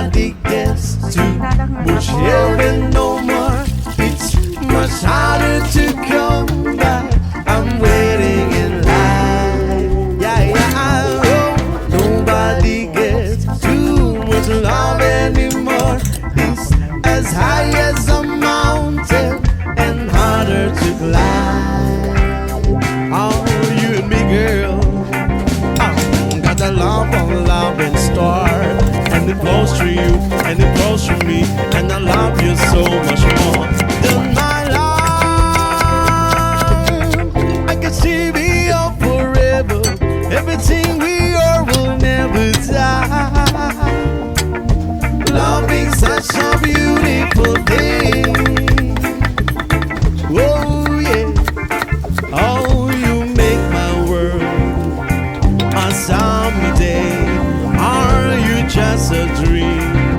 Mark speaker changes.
Speaker 1: nobody gets to push heaven no more. It's much harder to come back. I'm waiting in line. Yeah, yeah. Oh, nobody gets too much love anymore. It's as high as